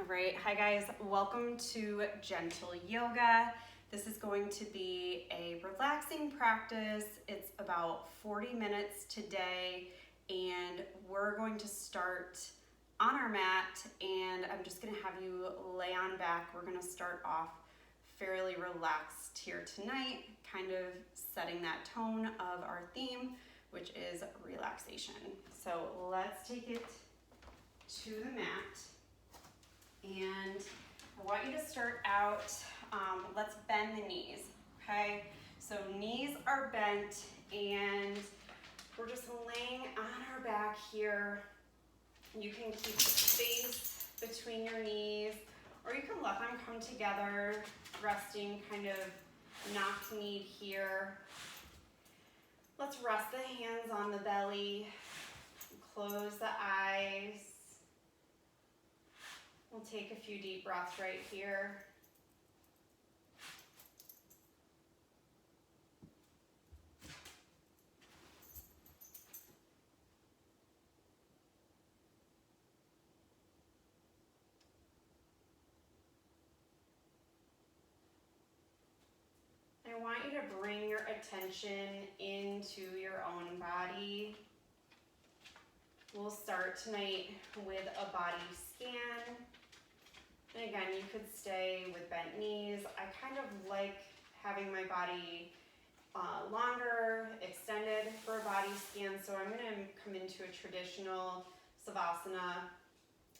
All right, hi guys, welcome to Gentle Yoga. This is going to be a relaxing practice. It's about 40 minutes today, and we're going to start on our mat, and I'm just gonna have you lay on back. We're gonna start off fairly relaxed here tonight, kind of setting that tone of our theme, which is relaxation. So let's take it to the mat. And I want you to start out, let's bend the knees, okay? So knees are bent and we're just laying on our back here. You can keep space between your knees, or you can let them come together, resting kind of knock-kneed here. Let's rest the hands on the belly, close the eyes. We'll take a few deep breaths right here. I want you to bring your attention into your own body. We'll start tonight with a body scan. And again, you could stay with bent knees. I kind of like having my body longer, extended for a body scan. So I'm gonna come into a traditional Savasana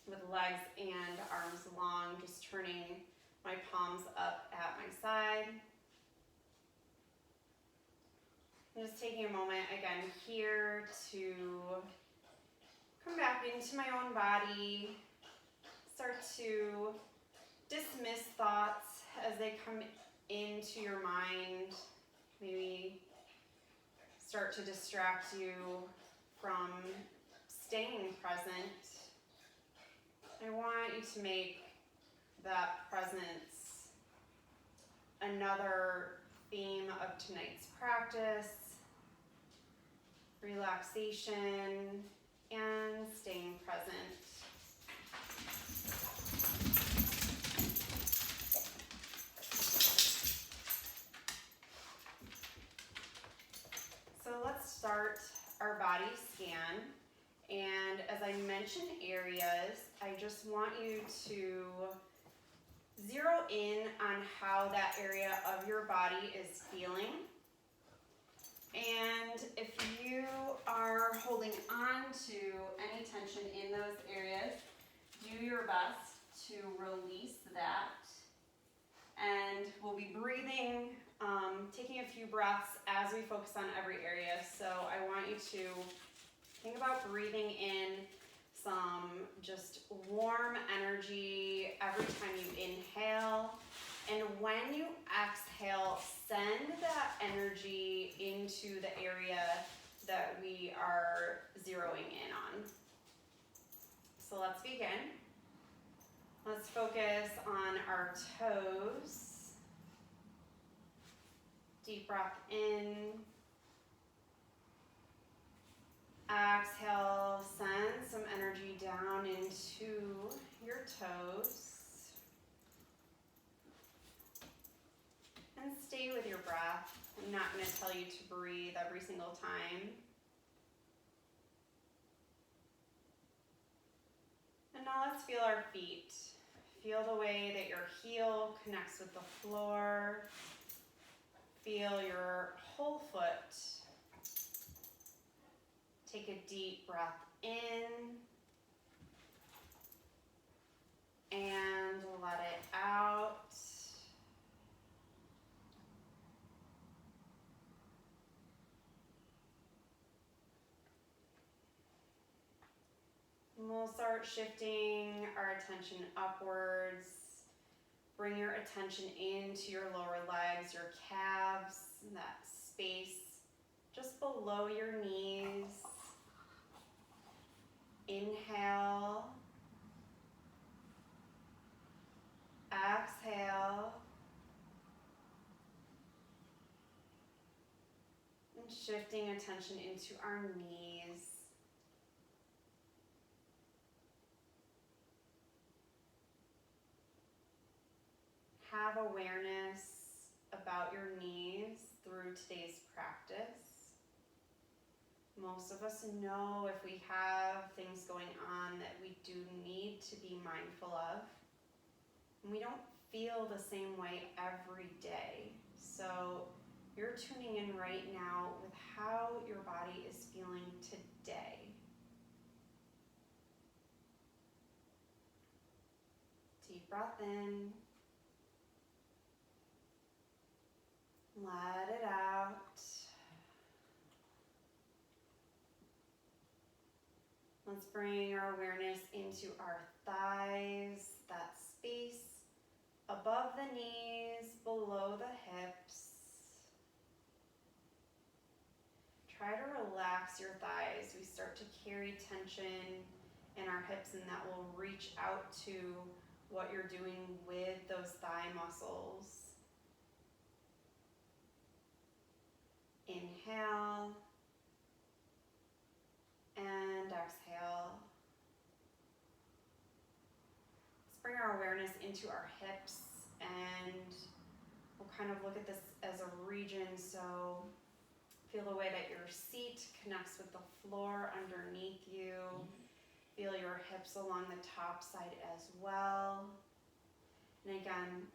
with legs and arms long, just turning my palms up at my side. I'm just taking a moment again here to come back into my own body, start to dismiss thoughts as they come into your mind. Maybe start to distract you from staying present. I want you to make that presence another theme of tonight's practice: relaxation and staying present. So let's start our body scan. And as I mentioned areas, I just want you to zero in on how that area of your body is feeling. And if you are holding on to any tension in those areas, do your best to release that. And we'll be breathing, taking a few breaths as we focus on every area. So I want you to think about breathing in some just warm energy every time you inhale. And when you exhale, send that energy into the area that we are zeroing in on. So let's begin. Let's focus on our toes. Deep breath in. Exhale, send some energy down into your toes. And stay with your breath. I'm not going to tell you to breathe every single time. And now let's feel our feet. Feel the way that your heel connects with the floor. Feel your whole foot. Take a deep breath in. And let it out. And we'll start shifting our attention upwards. Bring your attention into your lower legs, your calves, that space just below your knees. Inhale. Exhale. And shifting attention into our knees. have awareness about your knees through today's practice. Most of us know if we have things going on that we do need to be mindful of. And we don't feel the same way every day. So you're tuning in right now with how your body is feeling today. Deep breath in. Let it out. Let's bring our awareness into our thighs, that space above the knees, below the hips. Try to relax your thighs. We start to carry tension in our hips, and that will reach out to what you're doing with those thigh muscles. Inhale and exhale. Let's bring our awareness into our hips, and we'll kind of look at this as a region. So feel the way that your seat connects with the floor underneath you. Feel your hips along the top side as well. And again,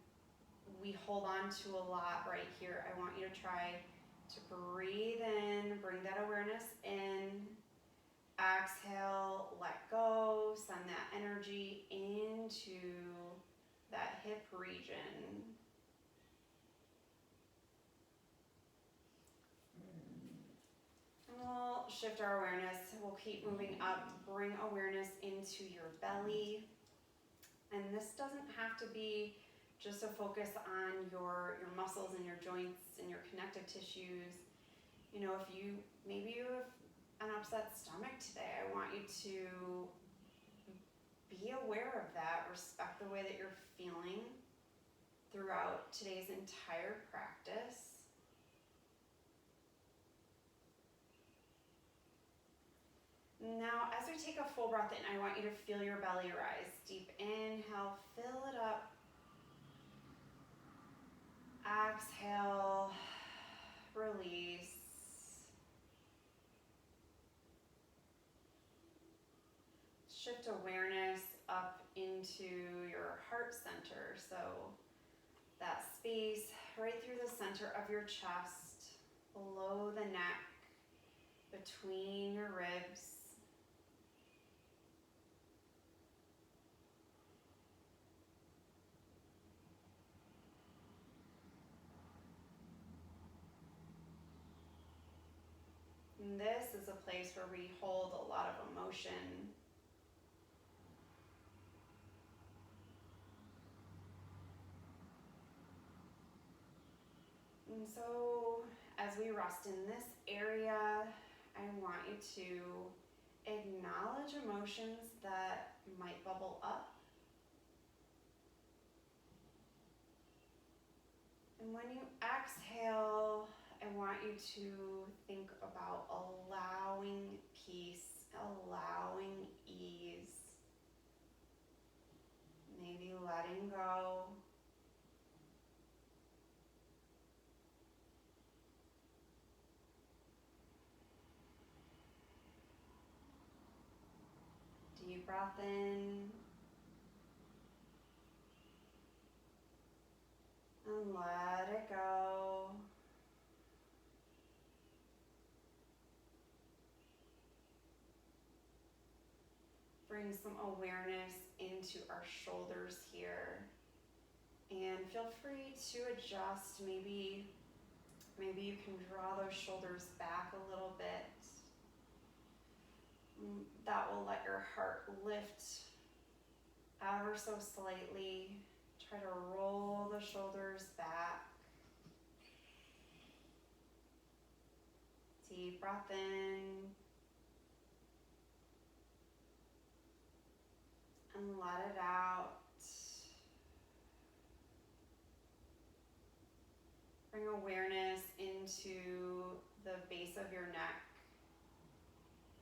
we hold on to a lot right here. I want you to try to breathe in, bring that awareness in. Exhale, let go, send that energy into that hip region. And we'll shift our awareness. We'll keep moving up. Bring awareness into your belly. And this doesn't have to be just a focus on your muscles and your joints and your connective tissues. You know, if you have an upset stomach today, I want you to be aware of that. Respect the way that you're feeling throughout today's entire practice. Now, as we take a full breath in, I want you to feel your belly rise. Deep inhale, fill it up. Exhale, release. Shift awareness up into your heart center. So that space right through the center of your chest, below the neck, between your ribs. And this is a place where we hold a lot of emotion. And so as we rest in this area, I want you to acknowledge emotions that might bubble up. And when you exhale, I want you to think about allowing peace, allowing ease, maybe letting go. Deep breath in. And let it go. Bring some awareness into our shoulders here. And feel free to adjust. Maybe you can draw those shoulders back a little bit. That will let your heart lift ever so slightly. Try to roll the shoulders back. Deep breath in. And let it out. Bring awareness into the base of your neck.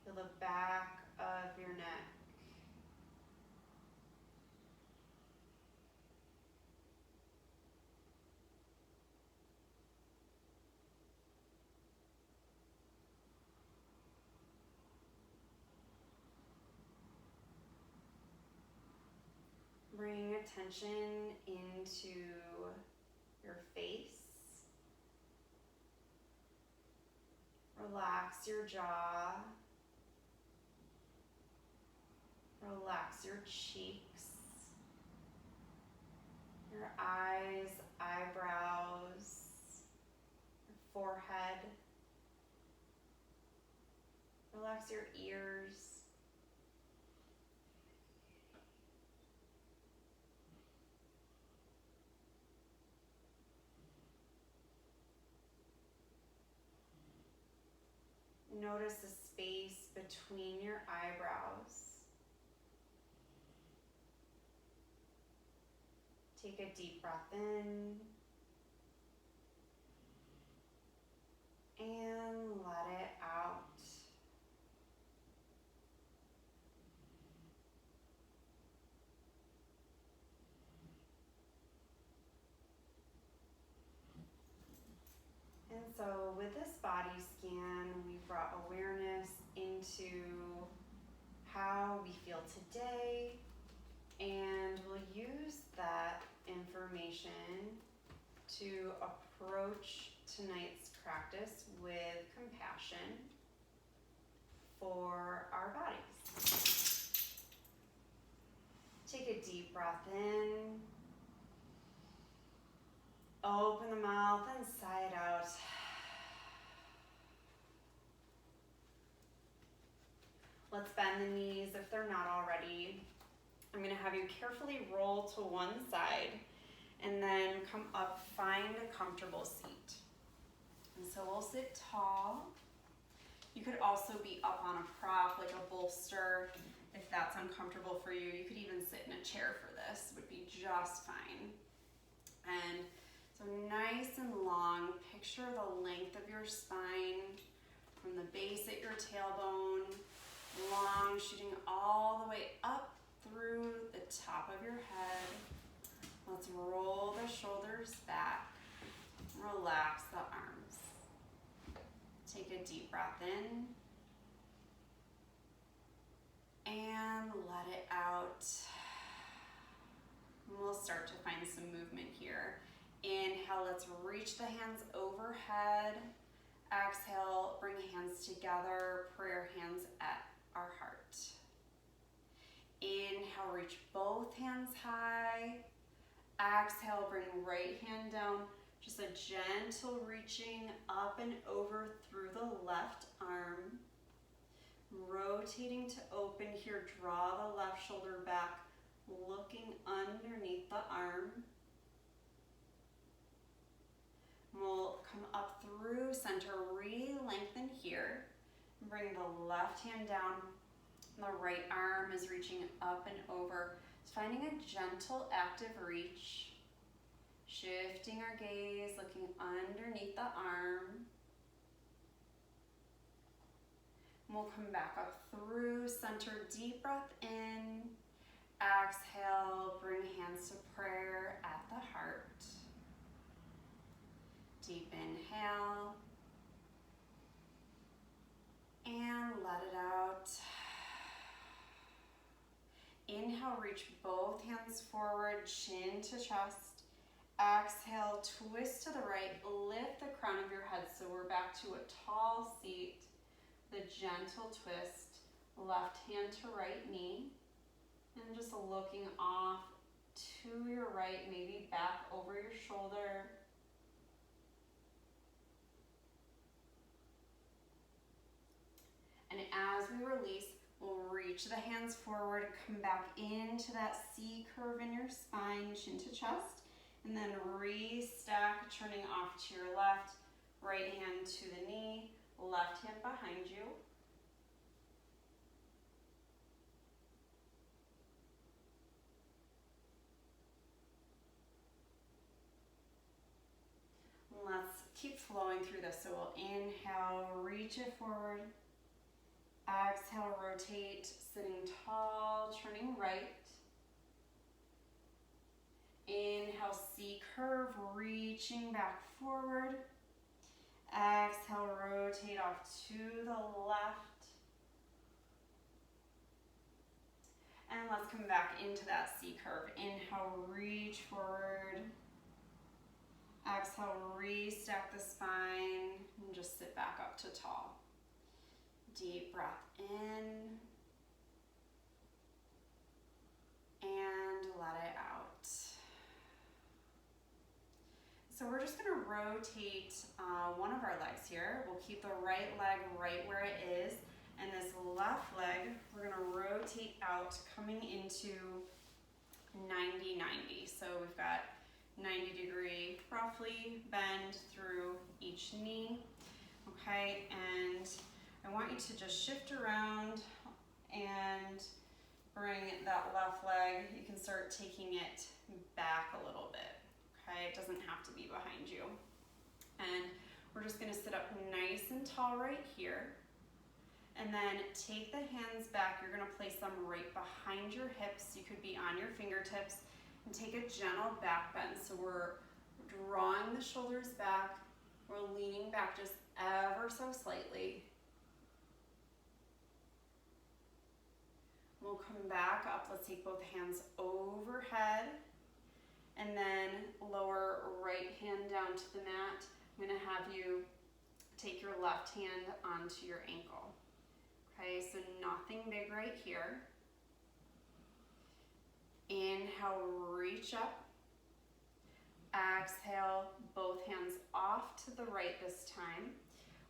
Feel the back of your neck. Bring attention into your face. Relax your jaw. Relax your cheeks, your eyes, eyebrows, your forehead. Relax your ears. Notice the space between your eyebrows. Take a deep breath in and let it out. And so with this body scan, we brought awareness into how we feel today, and we'll use that information to approach tonight's practice with compassion for our bodies. Take a deep breath in. Open the mouth and sigh it out. Let's bend the knees if they're not already. I'm going to have you carefully roll to one side and then come up, find a comfortable seat. And so we'll sit tall. You could also be up on a prop like a bolster if that's uncomfortable for you. You could even sit in a chair for this, would be just fine. And so nice and long, picture the length of your spine from the base at your tailbone, long, shooting all the way up through the top of your head. Let's roll the shoulders back, relax the arms. Take a deep breath in and let it out. And we'll start to find some movement here. Inhale, let's reach the hands overhead. Exhale, bring hands together, prayer hands at our heart. Inhale, reach both hands high. Exhale, bring right hand down. Just a gentle reaching up and over through the left arm. Rotating to open here, draw the left shoulder back, looking underneath the arm. We'll come up through center, re-lengthen here. Bring the left hand down. The right arm is reaching up and over. It's finding a gentle, active reach. Shifting our gaze, looking underneath the arm. We'll come back up through center, deep breath in. Exhale, bring hands to prayer at the heart. Deep inhale. And let it out. Inhale, reach both hands forward, chin to chest. Exhale, twist to the right, lift the crown of your head so we're back to a tall seat. The gentle twist, left hand to right knee. And just looking off to your right, maybe back over your shoulder. And as we release, we'll reach the hands forward, come back into that C curve in your spine, chin to chest, and then restack, turning off to your left, right hand to the knee, left hand behind you. Let's keep flowing through this. So we'll inhale, reach it forward. Exhale, rotate, sitting tall, turning right. Inhale, C curve, reaching back forward. Exhale, rotate off to the left. And let's let's come back into that C curve. Inhale, reach forward. Exhale, restack the spine, and just sit back up to tall. Deep breath in, and let it out. So we're just gonna rotate one of our legs here. We'll keep the right leg right where it is, and this left leg, we're gonna rotate out, coming into 90-90. So we've got 90-degree roughly bend through each knee, okay? And I want you to just shift around and bring that left leg. You can start taking it back a little bit, okay? It doesn't have to be behind you. And we're just gonna sit up nice and tall right here. And then take the hands back. You're gonna place them right behind your hips. You could be on your fingertips. And take a gentle back bend. So we're drawing the shoulders back. We're leaning back just ever so slightly. We'll come back up. Let's take both hands overhead. And then lower right hand down to the mat. I'm gonna have you take your left hand onto your ankle. Okay, so nothing big right here. Inhale, reach up. Exhale, both hands off to the right this time.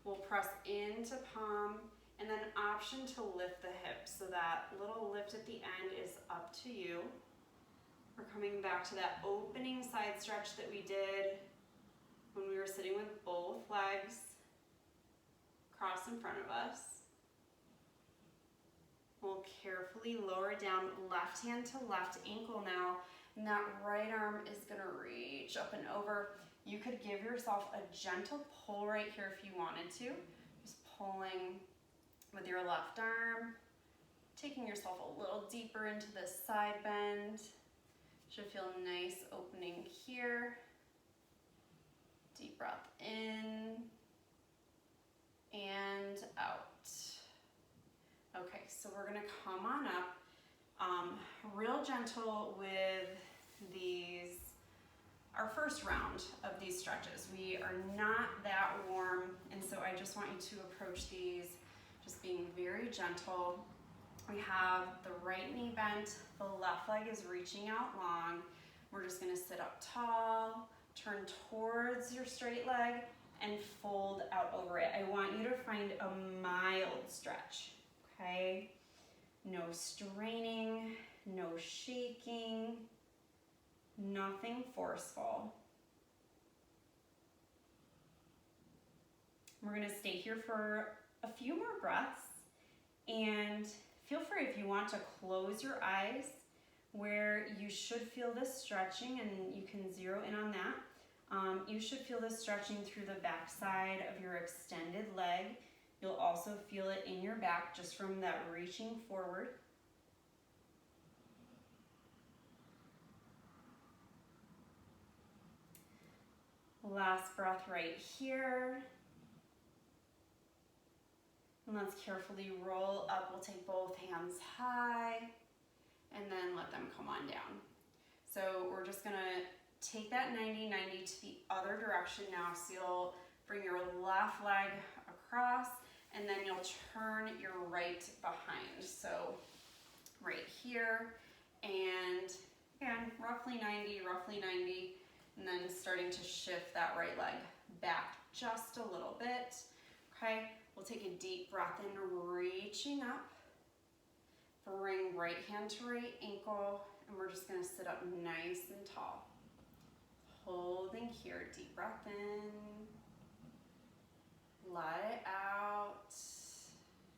We'll press into palm, and then option to lift the hips. So that little lift at the end is up to you. We're coming back to that opening side stretch that we did when we were sitting with both legs crossed in front of us. We'll carefully lower down, left hand to left ankle now, and that right arm is gonna reach up and over. You could give yourself a gentle pull right here if you wanted to. Just pulling with your left arm, taking yourself a little deeper into this side bend. Should feel nice opening here. Deep breath in and out. Okay, so we're gonna come on up, real gentle with these, our first round of these stretches. We are not that warm, and so I just want you to approach these just being very gentle. We have the right knee bent, the left leg is reaching out long. We're just gonna sit up tall, turn towards your straight leg, and fold out over it. I want you to find a mild stretch. Okay, no straining, no shaking, nothing forceful. We're gonna stay here for a few more breaths, and feel free if you want to close your eyes where you should feel this stretching, and you can zero in on that. You should feel this stretching through the back side of your extended leg. You'll also feel it in your back just from that reaching forward. Last breath right here. And let's carefully roll up. We'll take both hands high and then let them come on down. So we're just gonna take that 90-90 to the other direction now. So you'll bring your left leg across, and then you'll turn your right behind. So right here, and again, roughly 90, and then starting to shift that right leg back just a little bit, okay? We'll take a deep breath in, reaching up. Bring right hand to right ankle, and we're just gonna sit up nice and tall. Holding here, deep breath in. Let it out,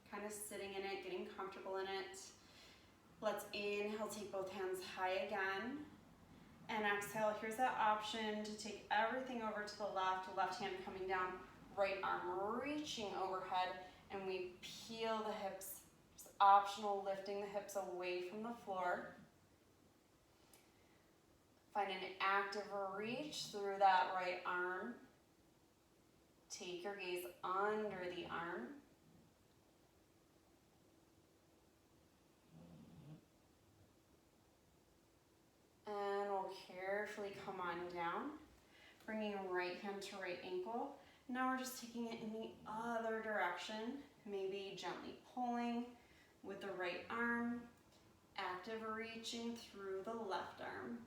kind of sitting in it, getting comfortable in it. Let's inhale, take both hands high again. And exhale, here's that option to take everything over to the left hand coming down, right arm reaching overhead, and we peel the hips. It's optional, lifting the hips away from the floor. Find an active reach through that right arm. Take your gaze under the arm. carefully come on down, bringing right hand to right ankle. Now we're just taking it in the other direction, maybe gently pulling with the right arm, active reaching through the left arm.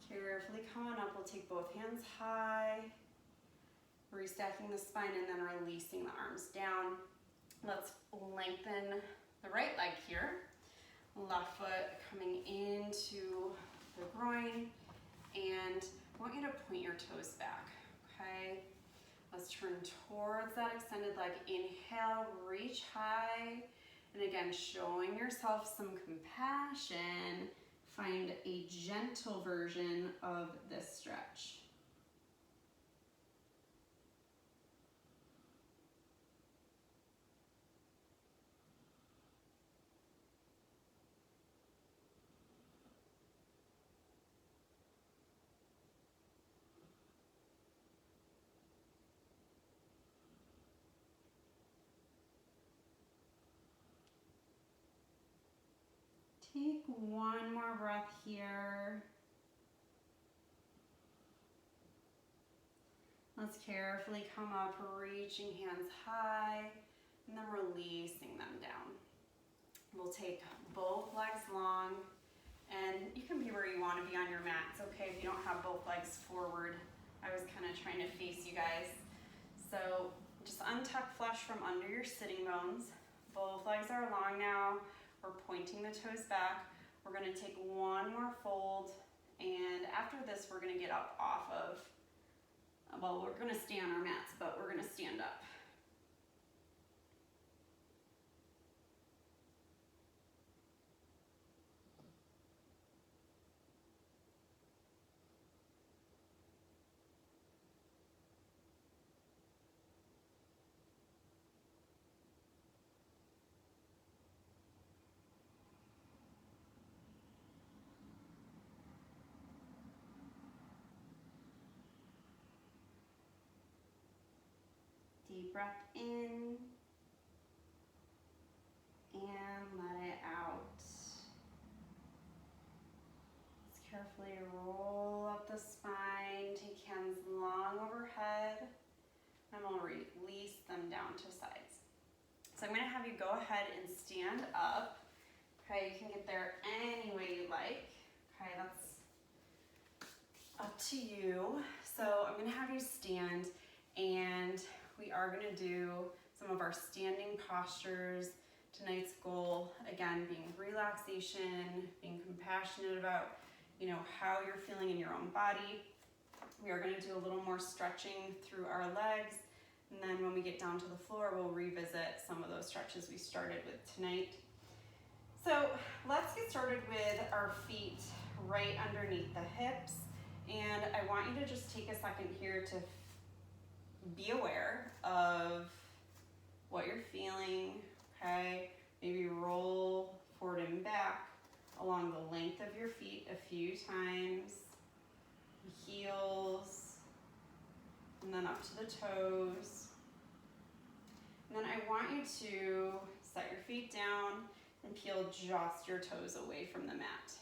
Carefully coming up, we'll take both hands high, restacking the spine and then releasing the arms down. Let's lengthen the right leg here. Left foot coming into the groin, and I want you to point your toes back, okay? Let's turn towards that extended leg. Inhale, reach high, and again, showing yourself some compassion. Find a gentle version of this stretch. Take one more breath here. Let's carefully come up, reaching hands high, and then releasing them down. We'll take both legs long, and you can be where you want to be on your mat. It's okay if you don't have both legs forward. I was kind of trying to face you guys. So just untuck flesh from under your sitting bones. Both legs are long now. We're pointing the toes back. We're going to take one more fold, and after this we're going to get up off of, well, we're going to stay on our mats, but we're going to stand up. Deep breath in and let it out. Let's carefully roll up the spine, take hands long overhead, and we'll release them down to sides. So I'm going to have you go ahead and stand up. Okay, you can get there any way you like. Okay, that's up to you. So I'm going to have you stand, and we are going to do some of our standing postures. Tonight's goal, again, being relaxation, being compassionate about, how you're feeling in your own body. We are going to do a little more stretching through our legs, and then when we get down to the floor, we'll revisit some of those stretches we started with tonight. So let's get started with our feet right underneath the hips, and I want you to just take a second here to be aware of what you're feeling, okay? Maybe roll forward and back along the length of your feet a few times, heels, and then up to the toes. And then I want you to set your feet down and peel just your toes away from the mat,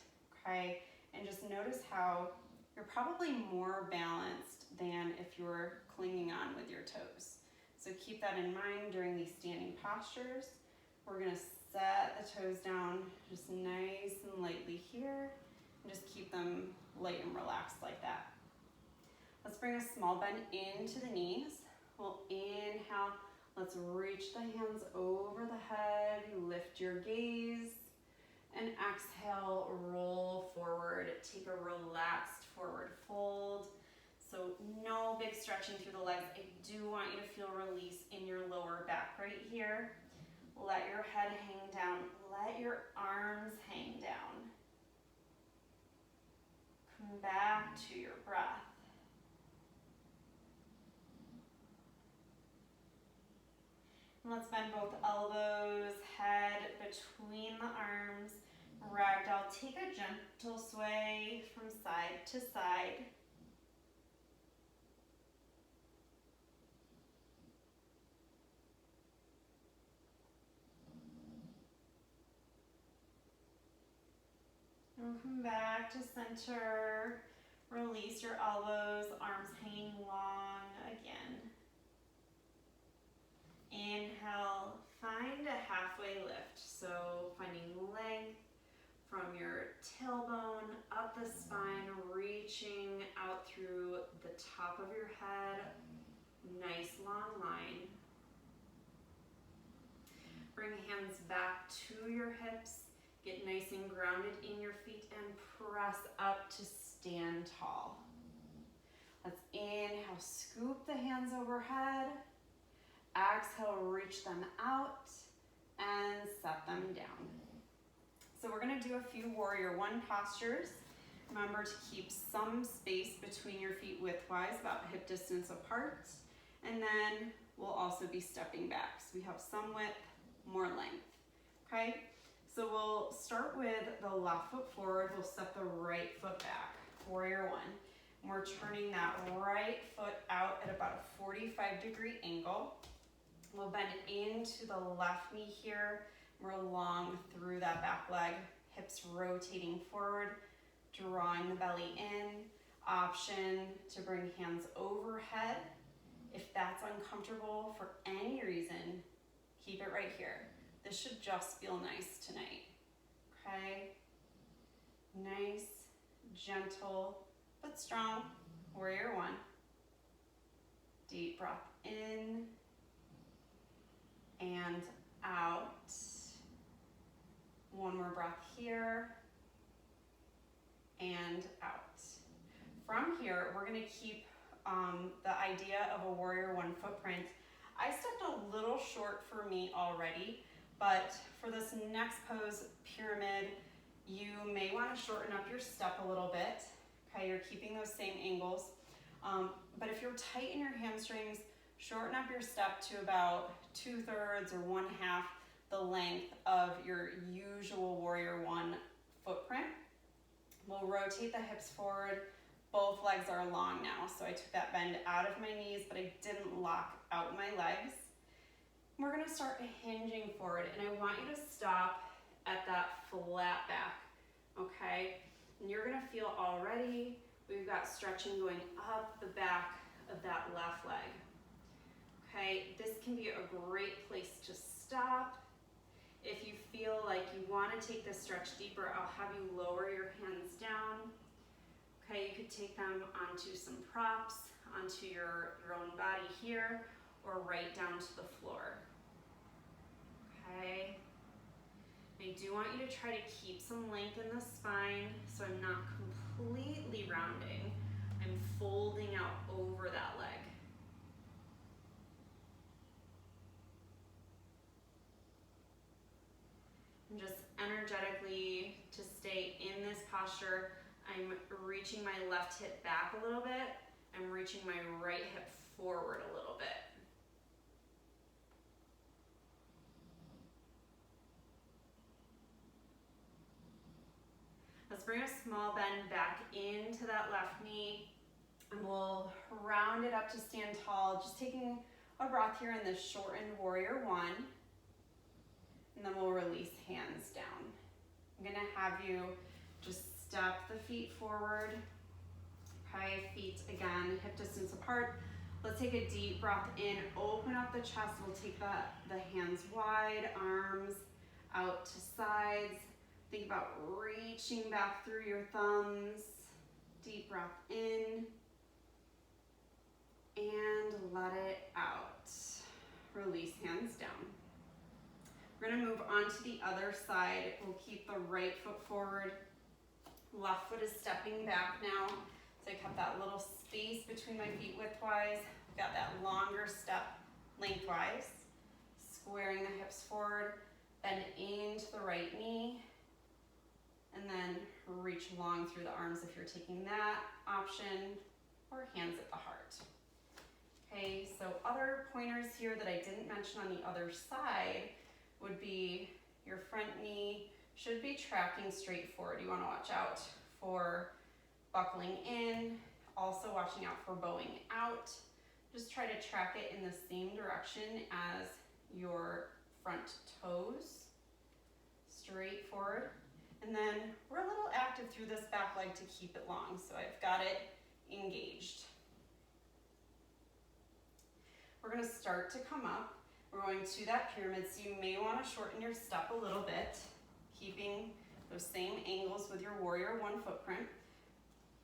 okay? And just notice how you're probably more balanced than if you were clinging on with your toes. So keep that in mind during these standing postures. We're going to set the toes down just nice and lightly here, and just keep them light and relaxed like that. Let's bring a small bend into the knees. We'll inhale. Let's reach the hands over the head, lift your gaze, and exhale, roll forward. Take a relaxed forward fold. So no big stretching through the legs. I do want you to feel release in your lower back right here. Let your head hang down. Let your arms hang down. Come back to your breath. And let's bend both elbows, head between the arms. Ragdoll, take a gentle sway from side to side. And come back to center. Release your elbows, arms hanging long again. Inhale, find a halfway lift. So finding length from your tailbone, up the spine, reaching out through the top of your head. Nice long line. Bring hands back to your hips. Get nice and grounded in your feet and press up to stand tall. Let's inhale, scoop the hands overhead. Exhale, reach them out and set them down. So we're gonna do a few warrior one postures. Remember to keep some space between your feet widthwise, about hip distance apart. And then we'll also be stepping back. So we have some width, more length, okay? So we'll start with the left foot forward. We'll step the right foot back, warrior one. And we're turning that right foot out at about a 45-degree angle. We'll bend into the left knee here. We're long through that back leg, hips rotating forward, drawing the belly in. Option to bring hands overhead. If that's uncomfortable for any reason, keep it right here. This should just feel nice tonight, okay? Nice, gentle, but strong. Warrior one. Deep breath in and out. One more breath here and out. From here, we're gonna keep the idea of a warrior one footprint. I stepped a little short for me already, but for this next pose, pyramid, you may want to shorten up your step a little bit. Okay, you're keeping those same angles. But if you're tight in your hamstrings, shorten up your step to about 2/3 or 1/2 the length of your usual warrior one footprint. We'll rotate the hips forward. Both legs are long now, so I took that bend out of my knees, but I didn't lock out my legs. We're gonna start hinging forward, and I want you to stop at that flat back, okay? And you're gonna feel already, we've got stretching going up the back of that left leg. Okay, this can be a great place to stop. If you feel like you wanna take this stretch deeper, I'll have you lower your hands down. Okay, you could take them onto some props, onto your own body here, or right down to the floor. Okay. I do want you to try to keep some length in the spine, so I'm not completely rounding. I'm folding out over that leg. And just energetically, to stay in this posture, I'm reaching my left hip back a little bit. I'm reaching my right hip forward a little bit. Let's bring a small bend back into that left knee, and we'll round it up to stand tall, just taking a breath here in this shortened warrior one, and then we'll release hands down. I'm gonna have you just step the feet forward, okay, feet again, hip distance apart. Let's take a deep breath in, open up the chest. We'll take the hands wide, arms out to sides. Think about reaching back through your thumbs. Deep breath in and let it out. Release hands down. We're gonna move on to the other side. We'll keep the right foot forward. Left foot is stepping back now. So I kept that little space between my feet widthwise. Got that longer step lengthwise. Squaring the hips forward, bend into the right knee, and then reach long through the arms if you're taking that option, or hands at the heart. Okay, so other pointers here that I didn't mention on the other side would be your front knee should be tracking straight forward. You want to watch out for buckling in, also watching out for bowing out. Just try to track it in the same direction as your front toes, straight forward. And then we're a little active through this back leg to keep it long. So I've got it engaged. We're gonna start to come up. We're going to that pyramid, so you may wanna shorten your step a little bit, keeping those same angles with your warrior one footprint.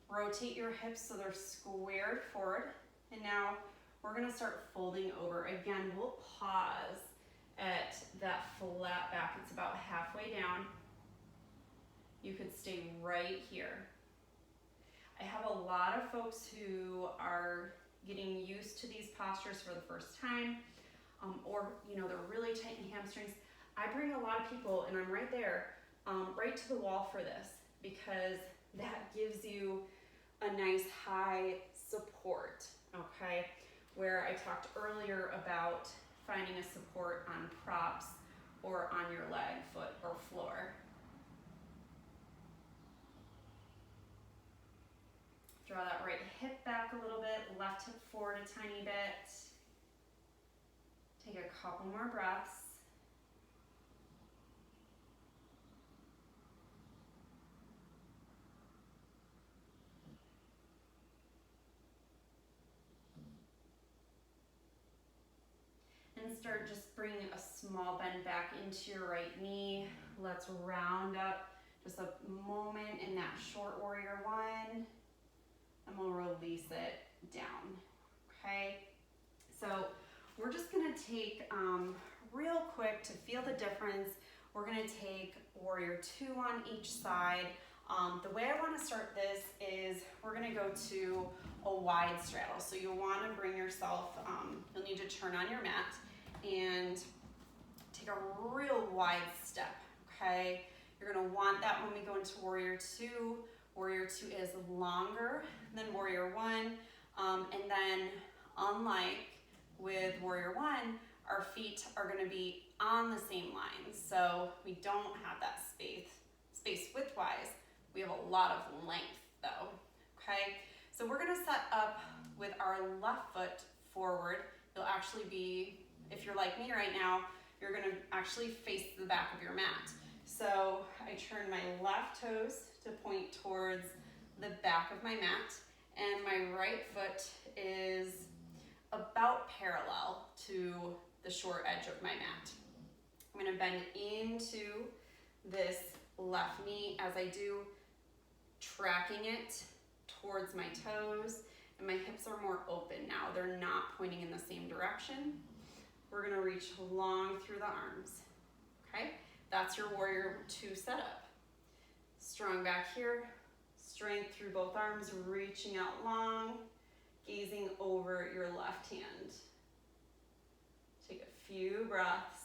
Rotate your hips so they're squared forward. And now we're gonna start folding over. Again, we'll pause at that flat back. It's about halfway down. You could stay right here. I have a lot of folks who are getting used to these postures for the first time, or they're really tight in hamstrings. I bring a lot of people, and I'm right there, right to the wall for this, because that gives you a nice high support, okay? Where I talked earlier about finding a support on props or on your leg, foot, or floor. Draw that right hip back a little bit, left hip forward a tiny bit. Take a couple more breaths. And start just bringing a small bend back into your right knee. Let's round up just a moment in that short warrior one. And we'll release it down, okay? So we're just gonna take, real quick to feel the difference, we're gonna take warrior two on each side. The way I wanna start this is we're gonna go to a wide straddle. So you'll wanna bring yourself, you'll need to turn on your mat and take a real wide step, okay? You're gonna want that when we go into warrior two. Warrior two is longer than warrior one, and then unlike with warrior one, our feet are gonna be on the same line. So we don't have that space width-wise. We have a lot of length though, okay? So we're gonna set up with our left foot forward. You'll actually be, if you're like me right now, you're gonna actually face the back of your mat. So I turn my left toes to point towards the back of my mat, and my right foot is about parallel to the short edge of my mat. I'm gonna bend into this left knee as I do, tracking it towards my toes, and my hips are more open now. They're not pointing in the same direction. We're gonna reach long through the arms, okay? That's your warrior two setup. Strong back here, strength through both arms, reaching out long, gazing over your left hand. Take a few breaths.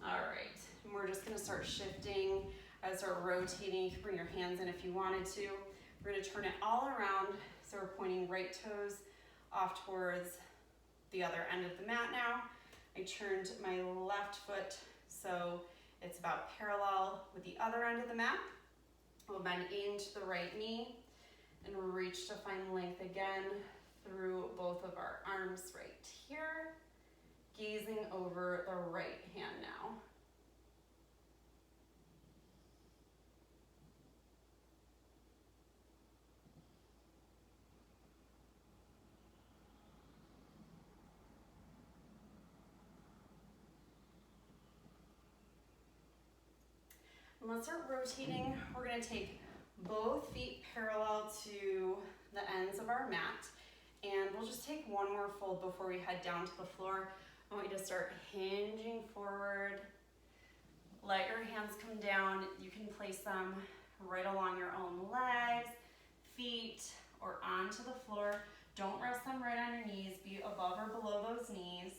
All right, and we're just gonna start shifting. As start rotating, you can bring your hands in if you wanted to. We're gonna turn it all around, so we're pointing right toes off towards the other end of the mat now. I turned my left foot so it's about parallel with the other end of the mat. We'll bend into the right knee and reach to find length again through both of our arms right here, gazing over the right hand now. And let's start rotating. We're gonna take both feet parallel to the ends of our mat, and we'll just take one more fold before we head down to the floor. I want you to start hinging forward. Let your hands come down. You can place them right along your own legs, feet, or onto the floor. Don't rest them right on your knees. Be above or below those knees.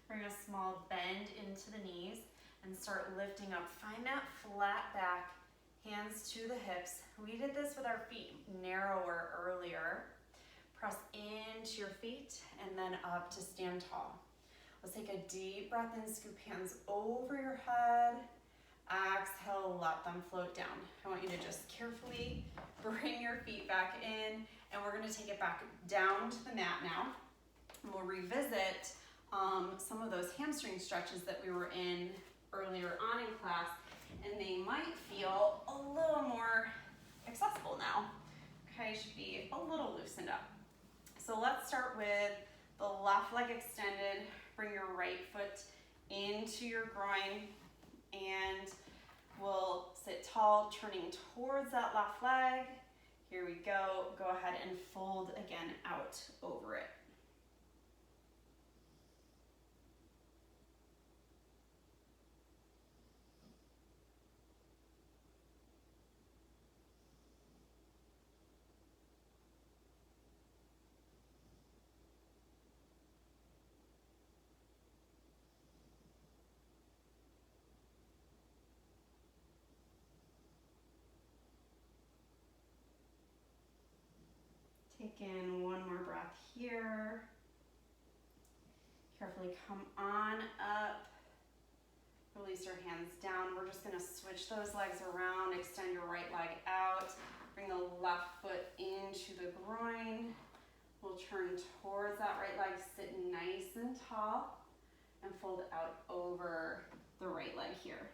Bring a small bend into the knees and start lifting up. Find that flat back, hands to the hips. We did this with our feet narrower earlier. Press into your feet and then up to stand tall. Let's take a deep breath in, scoop hands over your head. Exhale, let them float down. I want you to just carefully bring your feet back in, and we're gonna take it back down to the mat now. And we'll revisit some of those hamstring stretches that we were in earlier on in class, and they might feel a little more accessible now. Okay, should be a little loosened up. So let's start with the left leg extended. Bring your right foot into your groin, and we'll sit tall, turning towards that left leg. Here we go. Go ahead and fold again out over it. Take in one more breath here. Carefully come on up. Release your hands down. We're just gonna switch those legs around. Extend your right leg out. Bring the left foot into the groin. We'll turn towards that right leg. Sit nice and tall and fold out over the right leg here.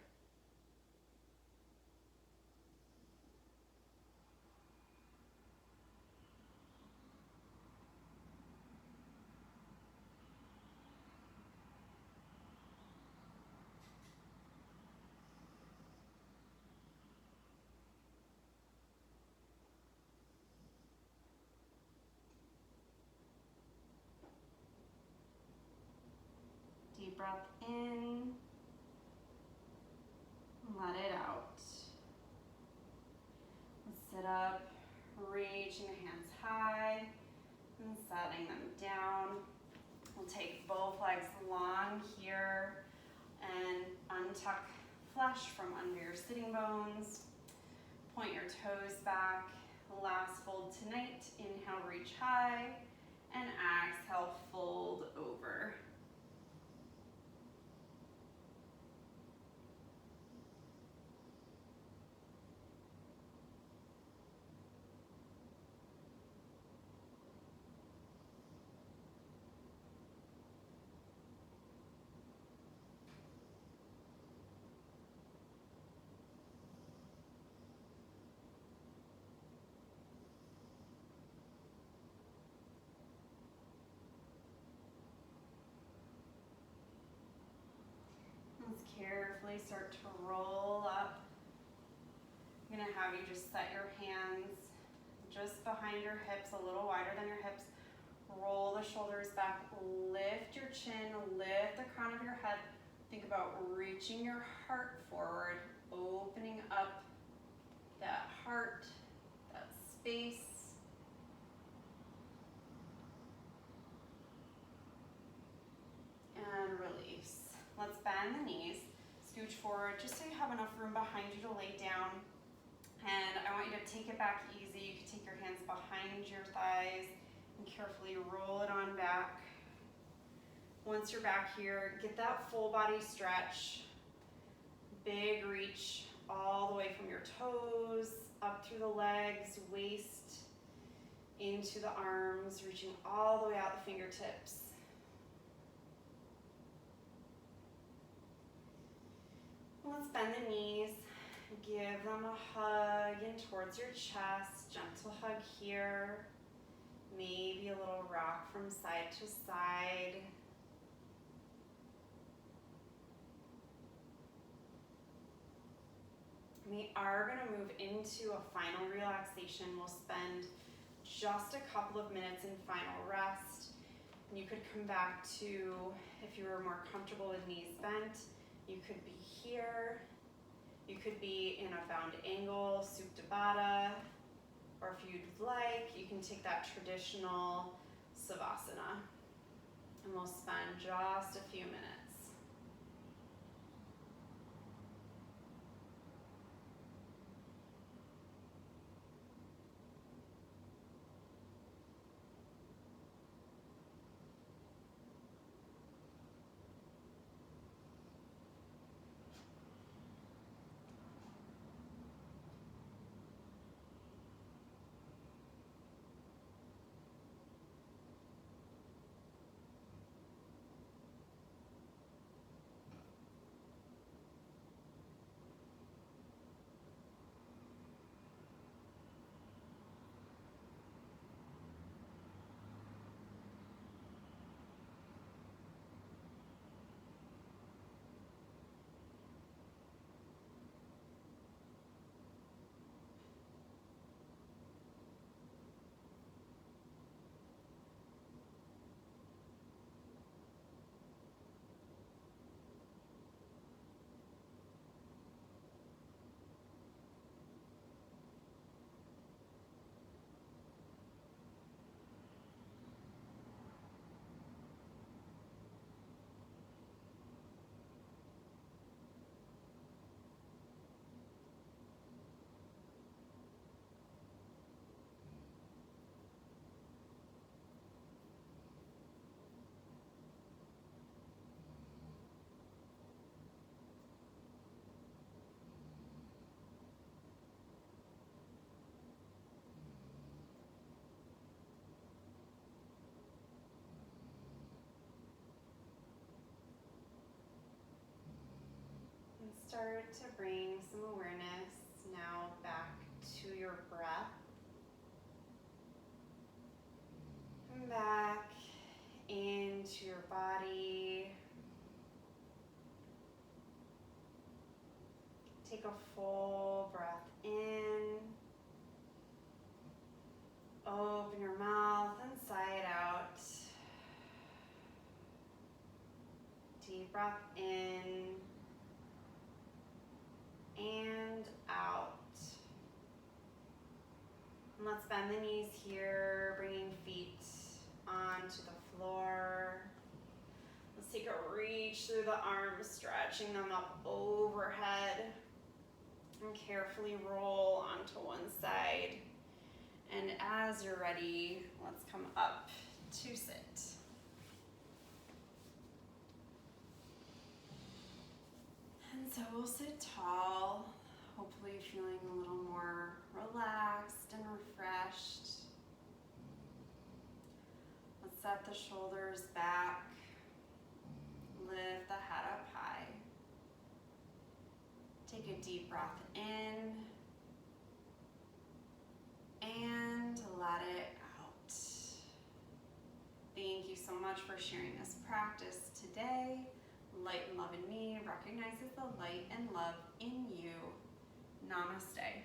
Deep breath in, let it out. Let's sit up, reaching the hands high and setting them down. We'll take both legs long here and untuck flesh from under your sitting bones. Point your toes back. Last fold tonight. Inhale, reach high, and exhale, fold over. Let's carefully start to roll up. I'm gonna have you just set your hands just behind your hips, a little wider than your hips. Roll the shoulders back, lift your chin, lift the crown of your head. Think about reaching your heart forward, opening up that heart, that space. And release. Let's bend the knees, scooch forward just so you have enough room behind you to lay down. And I want you to take it back easy. You can take your hands behind your thighs and carefully roll it on back. Once you're back here, get that full body stretch. Big reach all the way from your toes, up through the legs, waist, into the arms, reaching all the way out the fingertips. Let's bend the knees, give them a hug in towards your chest, gentle hug here, maybe a little rock from side to side. We are going to move into a final relaxation. We'll spend just a couple of minutes in final rest. And you could come back to, if you were more comfortable with knees bent, you could be here. You could be in a bound angle, Supta Baddha, or if you'd like, you can take that traditional Savasana. And we'll spend just a few minutes. And start to bring some awareness now back to your breath. Come back into your body. Take a full breath in. Open your mouth and sigh it out. Deep breath in and out. And let's bend the knees here, bringing feet onto the floor. Let's take a reach through the arms, stretching them up overhead. And carefully roll onto one side. And as you're ready, let's come up to sit. And so we'll sit tall, hopefully feeling a little more relaxed and refreshed. Let's set the shoulders back, lift the head up high. Take a deep breath in and let it out. Thank you so much for sharing this practice today. Light and love in me recognizes the light and love in you. Namaste.